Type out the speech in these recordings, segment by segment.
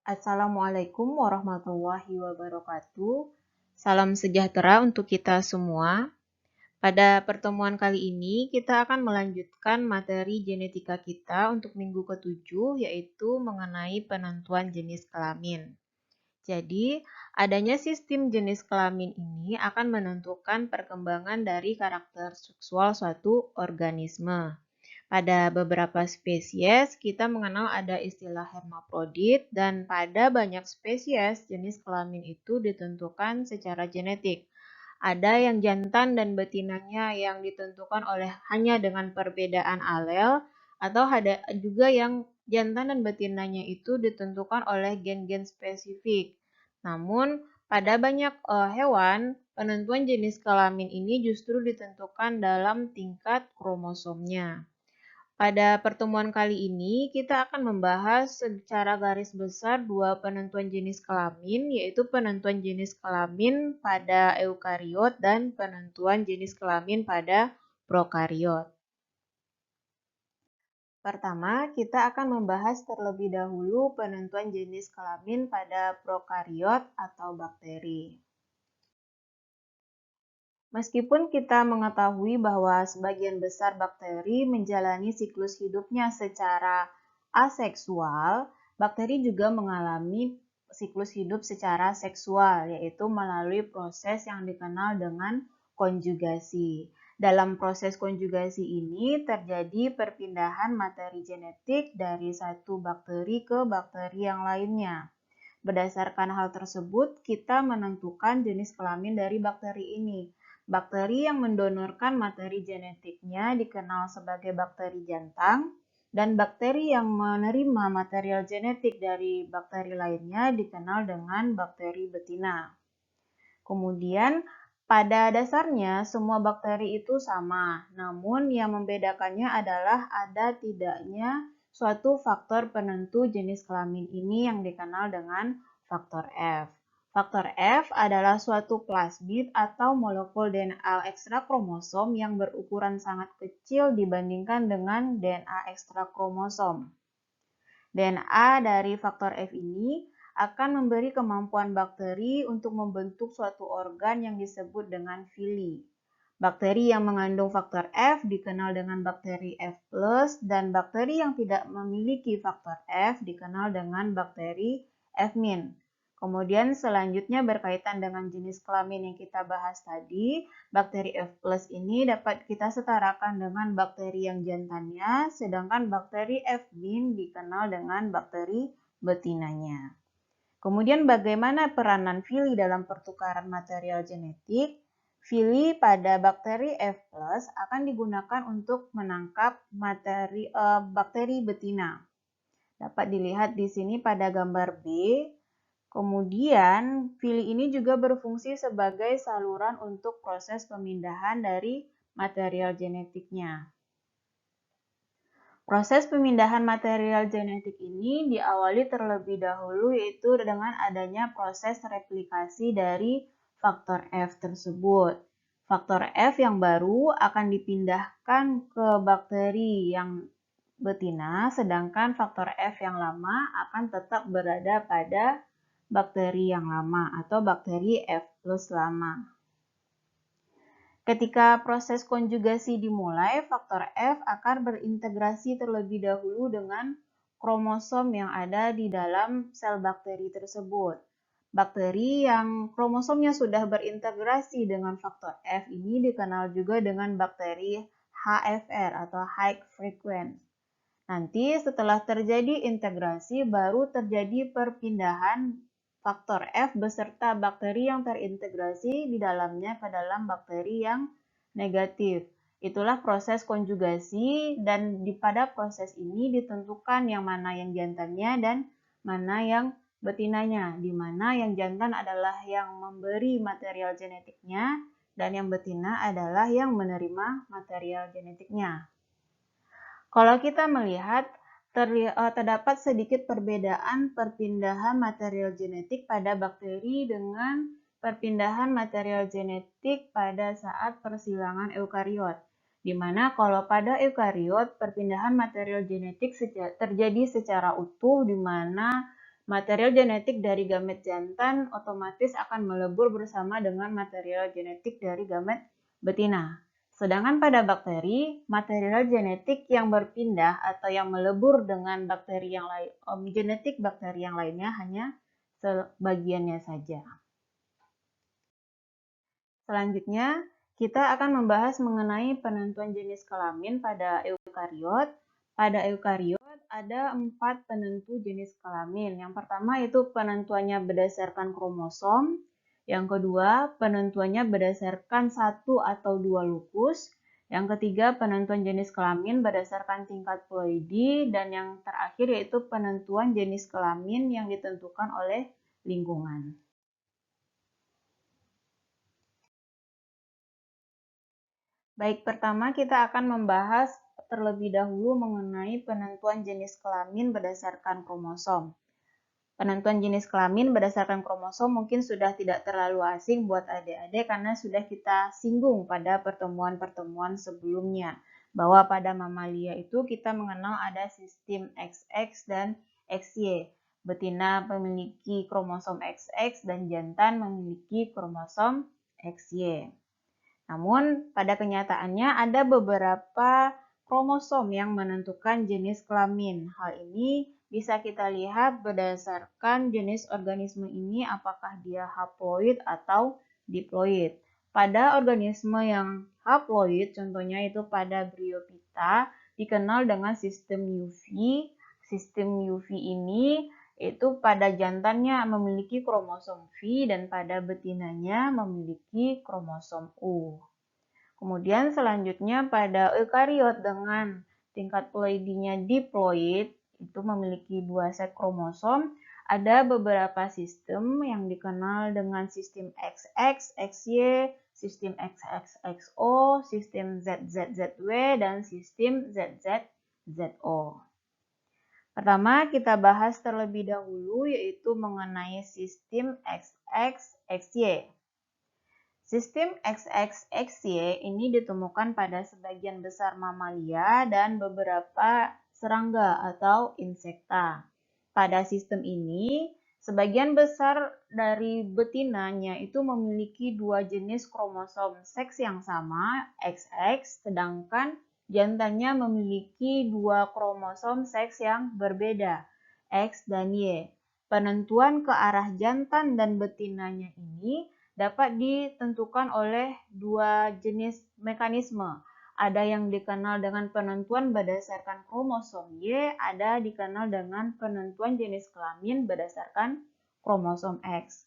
Assalamualaikum warahmatullahi wabarakatuh. Salam sejahtera untuk kita semua. Pada pertemuan kali ini, kita akan melanjutkan materi genetika kita untuk minggu ke-7, yaitu mengenai penentuan jenis kelamin. Jadi, adanya sistem jenis kelamin ini akan menentukan perkembangan dari karakter seksual suatu organisme. Pada beberapa spesies, kita mengenal ada istilah hermafrodit, dan pada banyak spesies, jenis kelamin itu ditentukan secara genetik. Ada yang jantan dan betinanya yang ditentukan oleh hanya dengan perbedaan alel, atau ada juga yang jantan dan betinanya itu ditentukan oleh gen-gen spesifik. Namun, pada banyak hewan, penentuan jenis kelamin ini justru ditentukan dalam tingkat kromosomnya. Pada pertemuan kali ini, kita akan membahas secara garis besar dua penentuan jenis kelamin, yaitu penentuan jenis kelamin pada eukariot dan penentuan jenis kelamin pada prokariot. Pertama, kita akan membahas terlebih dahulu penentuan jenis kelamin pada prokariot atau bakteri. Meskipun kita mengetahui bahwa sebagian besar bakteri menjalani siklus hidupnya secara aseksual, bakteri juga mengalami siklus hidup secara seksual, yaitu melalui proses yang dikenal dengan konjugasi. Dalam proses konjugasi ini terjadi perpindahan materi genetik dari satu bakteri ke bakteri yang lainnya. Berdasarkan hal tersebut, kita menentukan jenis kelamin dari bakteri ini. Bakteri yang mendonorkan materi genetiknya dikenal sebagai bakteri jantan, dan bakteri yang menerima material genetik dari bakteri lainnya dikenal dengan bakteri betina. Kemudian, pada dasarnya semua bakteri itu sama, namun yang membedakannya adalah ada tidaknya suatu faktor penentu jenis kelamin ini yang dikenal dengan faktor F. Faktor F adalah suatu plasmid atau molekul DNA ekstrakromosom yang berukuran sangat kecil dibandingkan dengan DNA ekstrakromosom. DNA dari faktor F ini akan memberi kemampuan bakteri untuk membentuk suatu organ yang disebut dengan vili. Bakteri yang mengandung faktor F dikenal dengan bakteri F+, dan bakteri yang tidak memiliki faktor F dikenal dengan bakteri F-. Kemudian selanjutnya berkaitan dengan jenis kelamin yang kita bahas tadi, bakteri F+ ini dapat kita setarakan dengan bakteri yang jantannya, sedangkan bakteri F- dikenal dengan bakteri betinanya. Kemudian bagaimana peranan vili dalam pertukaran material genetik? Vili pada bakteri F+ akan digunakan untuk menangkap bakteri betina. Dapat dilihat di sini pada gambar B. Kemudian, vili ini juga berfungsi sebagai saluran untuk proses pemindahan dari material genetiknya. Proses pemindahan material genetik ini diawali terlebih dahulu yaitu dengan adanya proses replikasi dari faktor F tersebut. Faktor F yang baru akan dipindahkan ke bakteri yang betina, sedangkan faktor F yang lama akan tetap berada pada bakteri yang lama atau bakteri F+ lama. Ketika proses konjugasi dimulai, faktor F akan berintegrasi terlebih dahulu dengan kromosom yang ada di dalam sel bakteri tersebut. Bakteri yang kromosomnya sudah berintegrasi dengan faktor F ini dikenal juga dengan bakteri HFR atau High Frequent. Nanti setelah terjadi integrasi, baru terjadi perpindahan faktor F beserta bakteri yang terintegrasi di dalamnya ke dalam bakteri yang negatif. Itulah proses konjugasi, dan pada proses ini ditentukan yang mana yang jantannya dan mana yang betinanya, di mana yang jantan adalah yang memberi material genetiknya dan yang betina adalah yang menerima material genetiknya. Kalau kita melihat, terdapat sedikit perbedaan perpindahan material genetik pada bakteri dengan perpindahan material genetik pada saat persilangan eukariot. Di mana kalau pada eukariot, perpindahan material genetik terjadi secara utuh, di mana material genetik dari gamet jantan otomatis akan melebur bersama dengan material genetik dari gamet betina. Sedangkan pada bakteri, material genetik yang berpindah atau yang melebur dengan bakteri yang lain, genetik bakteri yang lainnya hanya sebagiannya saja. Selanjutnya, kita akan membahas mengenai penentuan jenis kelamin pada eukariot. Pada eukariot ada 4 penentu jenis kelamin. Yang pertama itu penentuannya berdasarkan kromosom. Yang kedua, penentuannya berdasarkan 1 atau 2 lupus. Yang ketiga, penentuan jenis kelamin berdasarkan tingkat ploidi. Dan yang terakhir yaitu penentuan jenis kelamin yang ditentukan oleh lingkungan. Baik, pertama kita akan membahas terlebih dahulu mengenai penentuan jenis kelamin berdasarkan kromosom. Penentuan jenis kelamin berdasarkan kromosom mungkin sudah tidak terlalu asing buat adik-adik karena sudah kita singgung pada pertemuan-pertemuan sebelumnya. Bahwa pada mamalia itu kita mengenal ada sistem XX dan XY. Betina memiliki kromosom XX dan jantan memiliki kromosom XY. Namun, pada kenyataannya ada beberapa kromosom yang menentukan jenis kelamin. Hal ini bisa kita lihat berdasarkan jenis organisme ini apakah dia haploid atau diploid. Pada organisme yang haploid, contohnya itu pada Bryophyta, dikenal dengan sistem UV. Sistem UV ini itu pada jantannya memiliki kromosom V dan pada betinanya memiliki kromosom U. Kemudian selanjutnya pada eukariot dengan tingkat ploidinya diploid, itu memiliki 2 set kromosom, ada beberapa sistem yang dikenal dengan sistem XX, XY, sistem XXXO, sistem ZZZW, dan sistem ZZZO. Pertama, kita bahas terlebih dahulu yaitu mengenai sistem XXXY. Sistem XXXY ini ditemukan pada sebagian besar mamalia dan beberapa serangga atau insekta. Pada sistem ini, sebagian besar dari betinanya itu memiliki 2 jenis kromosom seks yang sama, XX, sedangkan jantannya memiliki 2 kromosom seks yang berbeda, X dan Y. Penentuan ke arah jantan dan betinanya ini dapat ditentukan oleh 2 jenis mekanisme. Ada yang dikenal dengan penentuan berdasarkan kromosom Y, ada dikenal dengan penentuan jenis kelamin berdasarkan kromosom X.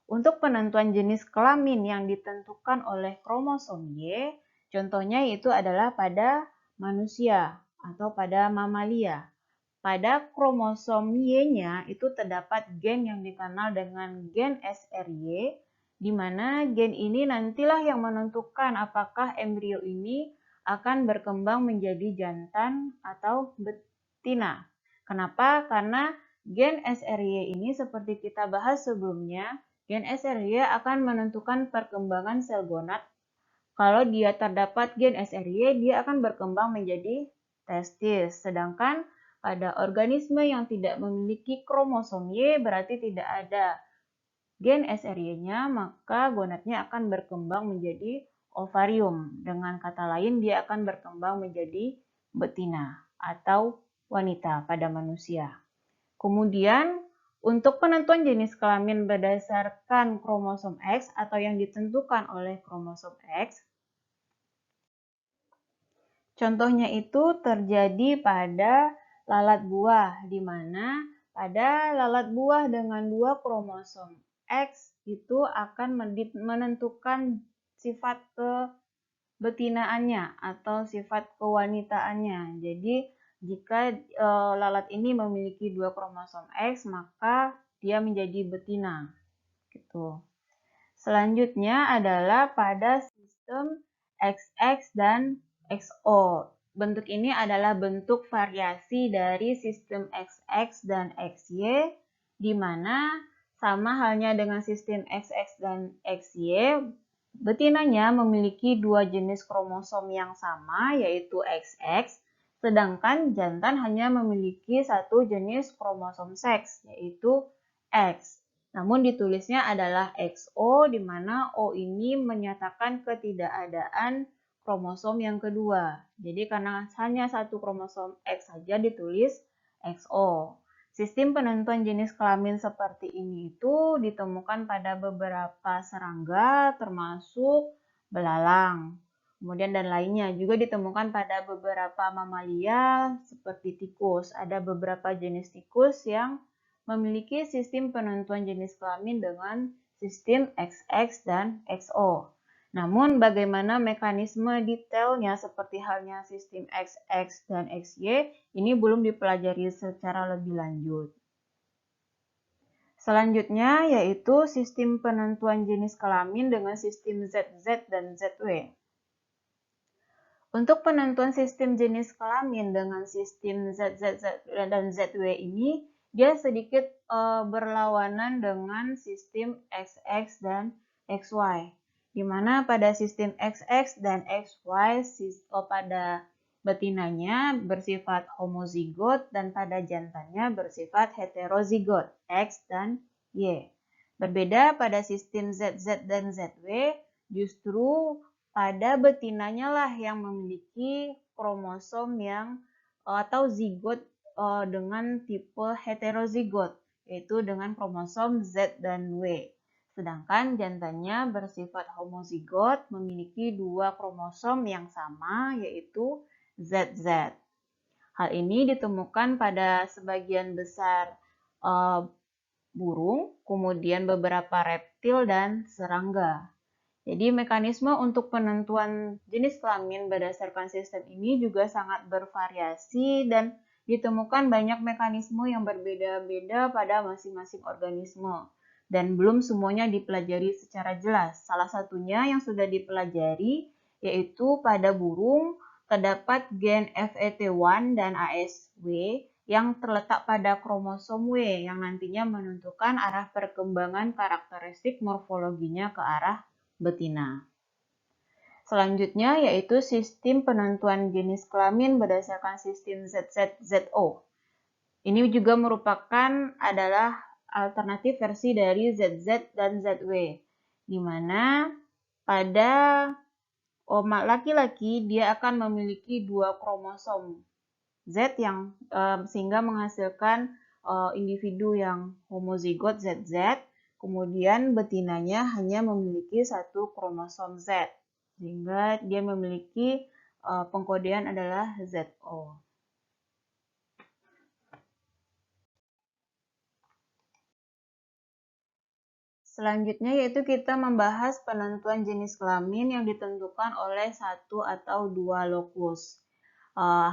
Untuk penentuan jenis kelamin yang ditentukan oleh kromosom Y, contohnya itu adalah pada manusia atau pada mamalia. Pada kromosom Y-nya itu terdapat gen yang dikenal dengan gen SRY, di mana gen ini nantilah yang menentukan apakah embrio ini akan berkembang menjadi jantan atau betina. Kenapa? Karena gen SRY ini seperti kita bahas sebelumnya, gen SRY akan menentukan perkembangan sel gonad. Kalau dia terdapat gen SRY, dia akan berkembang menjadi testis. Sedangkan pada organisme yang tidak memiliki kromosom Y berarti tidak ada gen SRY-nya, maka gonadnya akan berkembang menjadi ovarium. Dengan kata lain, dia akan berkembang menjadi betina atau wanita pada manusia. Kemudian, untuk penentuan jenis kelamin berdasarkan kromosom X atau yang ditentukan oleh kromosom X, contohnya itu terjadi pada lalat buah, di mana pada lalat buah dengan 2 kromosom X itu akan menentukan sifat kebetinaannya atau sifat kewanitaannya. Jadi jika lalat ini memiliki 2 kromosom X, maka dia menjadi betina. Gitu. Selanjutnya adalah pada sistem XX dan XO. Bentuk ini adalah bentuk variasi dari sistem XX dan XY, di mana sama halnya dengan sistem XX dan XY, betinanya memiliki 2 jenis kromosom yang sama, yaitu XX, Sedangkan jantan hanya memiliki satu jenis kromosom seks, yaitu X. Namun ditulisnya adalah XO, di mana O ini menyatakan ketidakadaan kromosom yang kedua. Jadi karena hanya satu kromosom X saja ditulis XO. Sistem penentuan jenis kelamin seperti ini itu ditemukan pada beberapa serangga termasuk belalang. Kemudian dan lainnya juga ditemukan pada beberapa mamalia seperti tikus. Ada beberapa jenis tikus yang memiliki sistem penentuan jenis kelamin dengan sistem XX dan XO. Namun bagaimana mekanisme detailnya seperti halnya sistem XX dan XY ini belum dipelajari secara lebih lanjut. Selanjutnya yaitu sistem penentuan jenis kelamin dengan sistem ZZ dan ZW. Untuk penentuan sistem jenis kelamin dengan sistem ZZ dan ZW ini, dia sedikit berlawanan dengan sistem XX dan XY. Di mana pada sistem XX dan XY pada betinanya bersifat homozigot dan pada jantannya bersifat heterozigot X dan Y. Berbeda pada sistem ZZ dan ZW, justru pada betinanya lah yang memiliki kromosom yang atau zigot dengan tipe heterozigot, yaitu dengan kromosom Z dan W. Sedangkan jantannya bersifat homozigot, memiliki dua kromosom yang sama, yaitu ZZ. Hal ini ditemukan pada sebagian besar burung, kemudian beberapa reptil dan serangga. Jadi mekanisme untuk penentuan jenis kelamin berdasarkan sistem ini juga sangat bervariasi dan ditemukan banyak mekanisme yang berbeda-beda pada masing-masing organisme. Dan belum semuanya dipelajari secara jelas. Salah satunya yang sudah dipelajari yaitu pada burung terdapat gen FET1 dan ASW yang terletak pada kromosom W yang nantinya menentukan arah perkembangan karakteristik morfologinya ke arah betina. Selanjutnya yaitu sistem penentuan jenis kelamin berdasarkan sistem ZZ-ZO. Ini juga merupakan adalah alternatif versi dari ZZ dan ZW, di mana pada laki-laki dia akan memiliki dua kromosom Z yang sehingga menghasilkan individu yang homozigot ZZ. Kemudian betinanya hanya memiliki satu kromosom Z, sehingga dia memiliki pengkodean adalah ZO. Selanjutnya yaitu kita membahas penentuan jenis kelamin yang ditentukan oleh satu atau dua lokus.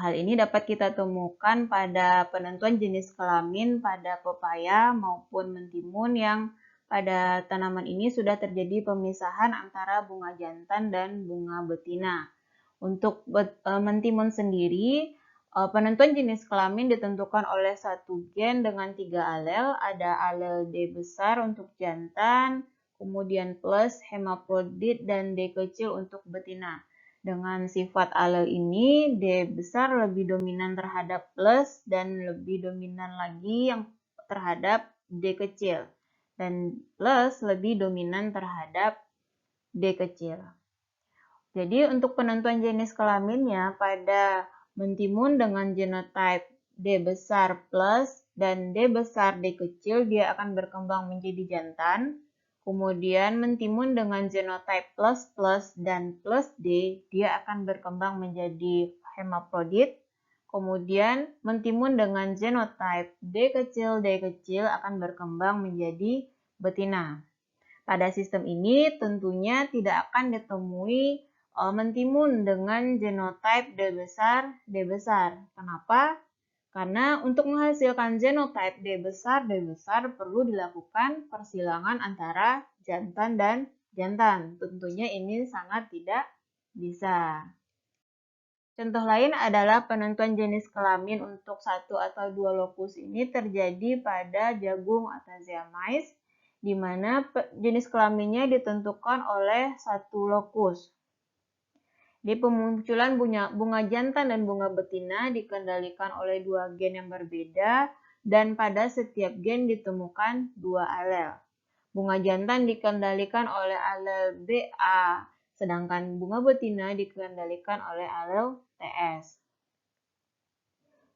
Hal ini dapat kita temukan pada penentuan jenis kelamin pada pepaya maupun mentimun yang pada tanaman ini sudah terjadi pemisahan antara bunga jantan dan bunga betina. Untuk mentimun sendiri, penentuan jenis kelamin ditentukan oleh satu gen dengan 3 alel. Ada alel D besar untuk jantan, kemudian plus hemaprodit dan D kecil untuk betina. Dengan sifat alel ini, D besar lebih dominan terhadap plus dan lebih dominan lagi yang terhadap D kecil. Dan plus lebih dominan terhadap D kecil. Jadi untuk penentuan jenis kelaminnya pada mentimun dengan genotype D besar plus dan D besar D kecil dia akan berkembang menjadi jantan. Kemudian mentimun dengan genotype plus plus dan plus D dia akan berkembang menjadi hemaprodit. Kemudian mentimun dengan genotype D kecil akan berkembang menjadi betina. Pada sistem ini tentunya tidak akan ditemui mentimun dengan genotype D besar. Kenapa? Karena untuk menghasilkan genotype D besar perlu dilakukan persilangan antara jantan dan jantan. Tentunya ini sangat tidak bisa. Contoh lain adalah penentuan jenis kelamin untuk satu atau dua lokus ini terjadi pada jagung Acacia mais, di mana jenis kelaminnya ditentukan oleh satu lokus. Di pemunculan bunga jantan dan bunga betina dikendalikan oleh dua gen yang berbeda dan pada setiap gen ditemukan dua alel. Bunga jantan dikendalikan oleh alel BA, sedangkan bunga betina dikendalikan oleh alel TS.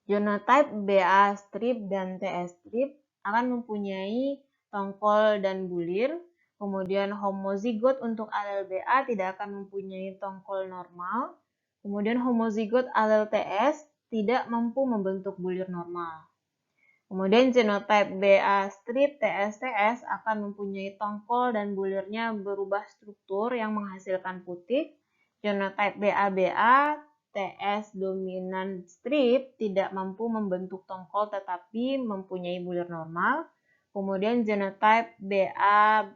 Genotype BA strip dan TS strip akan mempunyai tongkol dan bulir. Kemudian homozigot untuk alel BA tidak akan mempunyai tongkol normal. Kemudian homozigot alel TS tidak mampu membentuk bulir normal. Kemudian genotype BA strip TS akan mempunyai tongkol dan bulirnya berubah struktur yang menghasilkan putih. Genotype BA TS dominan strip tidak mampu membentuk tongkol tetapi mempunyai bulir normal. Kemudian genotype BA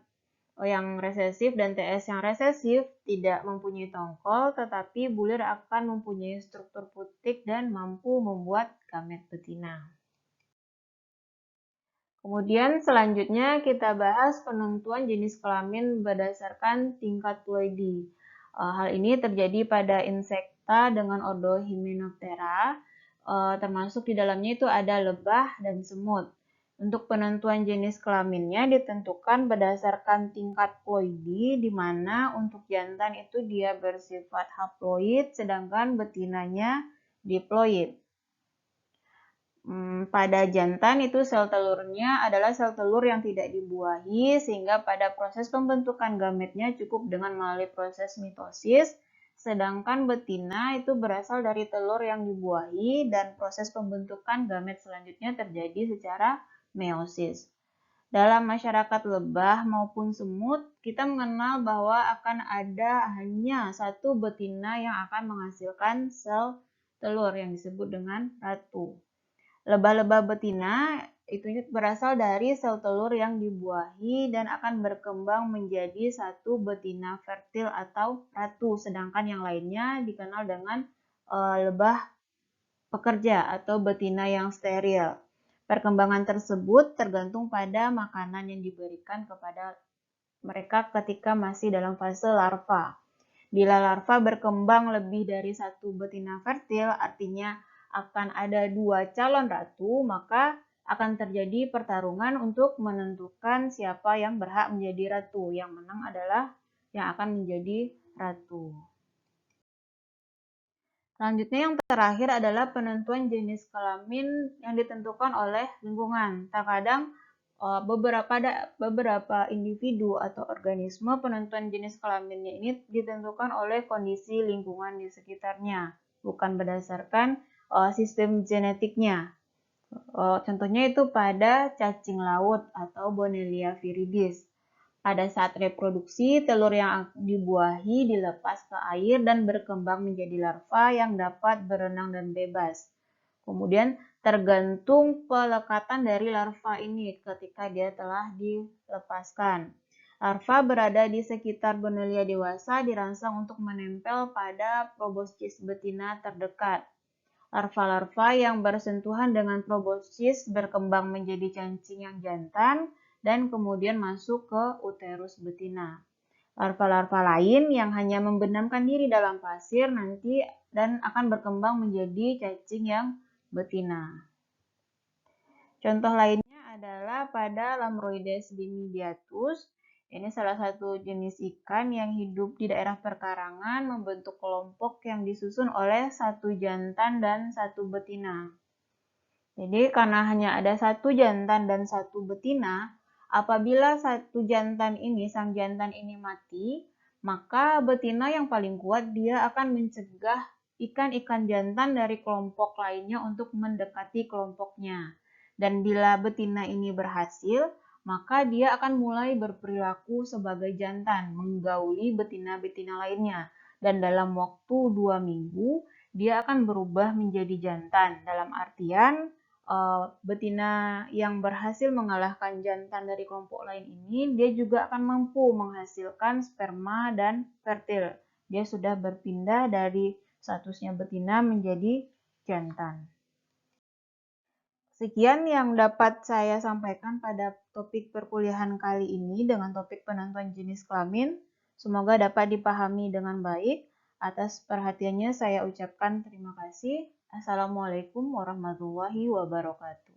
yang resesif dan TS yang resesif tidak mempunyai tongkol tetapi bulir akan mempunyai struktur putih dan mampu membuat gamet betina. Kemudian selanjutnya kita bahas penentuan jenis kelamin berdasarkan tingkat ploidy. Hal ini terjadi pada insekta dengan ordo Hymenoptera, termasuk di dalamnya itu ada lebah dan semut. Untuk penentuan jenis kelaminnya ditentukan berdasarkan tingkat ploidy, di mana untuk jantan itu dia bersifat haploid, sedangkan betinanya diploid. Pada jantan itu sel telurnya adalah sel telur yang tidak dibuahi, sehingga pada proses pembentukan gametnya cukup dengan melalui proses mitosis, sedangkan betina itu berasal dari telur yang dibuahi dan proses pembentukan gamet selanjutnya terjadi secara meiosis. Dalam masyarakat lebah maupun semut, kita mengenal bahwa akan ada hanya satu betina yang akan menghasilkan sel telur yang disebut dengan ratu. Lebah-lebah betina itu berasal dari sel telur yang dibuahi dan akan berkembang menjadi satu betina fertil atau ratu, sedangkan yang lainnya dikenal dengan lebah pekerja atau betina yang steril. Perkembangan tersebut tergantung pada makanan yang diberikan kepada mereka ketika masih dalam fase larva. Bila larva berkembang lebih dari satu betina fertil, artinya akan ada dua calon ratu, maka akan terjadi pertarungan untuk menentukan siapa yang berhak menjadi ratu. Yang menang adalah yang akan menjadi ratu. Selanjutnya yang terakhir adalah penentuan jenis kelamin yang ditentukan oleh lingkungan. Terkadang beberapa individu atau organisme penentuan jenis kelaminnya ini ditentukan oleh kondisi lingkungan di sekitarnya, bukan berdasarkan sistem genetiknya. Contohnya itu pada cacing laut atau Bonellia viridis. Pada saat reproduksi, telur yang dibuahi dilepas ke air dan berkembang menjadi larva yang dapat berenang dan bebas. Kemudian tergantung pelekatan dari larva ini ketika dia telah dilepaskan. Larva berada di sekitar Bonellia dewasa dirangsang untuk menempel pada proboscis betina terdekat. Larva-larva yang bersentuhan dengan proboscis berkembang menjadi cacing yang jantan dan kemudian masuk ke uterus betina. Larva-larva lain yang hanya membenamkan diri dalam pasir nanti dan akan berkembang menjadi cacing yang betina. Contoh lainnya adalah pada Lamroides dimidiatus. Ini salah satu jenis ikan yang hidup di daerah perkarangan membentuk kelompok yang disusun oleh satu jantan dan satu betina. Jadi karena hanya ada satu jantan dan satu betina, apabila satu jantan ini, sang jantan ini mati, maka betina yang paling kuat dia akan mencegah ikan-ikan jantan dari kelompok lainnya untuk mendekati kelompoknya. Dan bila betina ini berhasil, maka dia akan mulai berperilaku sebagai jantan, menggauli betina-betina lainnya. Dan dalam waktu 2 minggu, dia akan berubah menjadi jantan. Dalam artian, betina yang berhasil mengalahkan jantan dari kelompok lain ini, dia juga akan mampu menghasilkan sperma dan fertil. Dia sudah berpindah dari statusnya betina menjadi jantan. Sekian yang dapat saya sampaikan pada topik perkuliahan kali ini dengan topik penentuan jenis kelamin. Semoga dapat dipahami dengan baik. Atas perhatiannya saya ucapkan terima kasih. Assalamualaikum warahmatullahi wabarakatuh.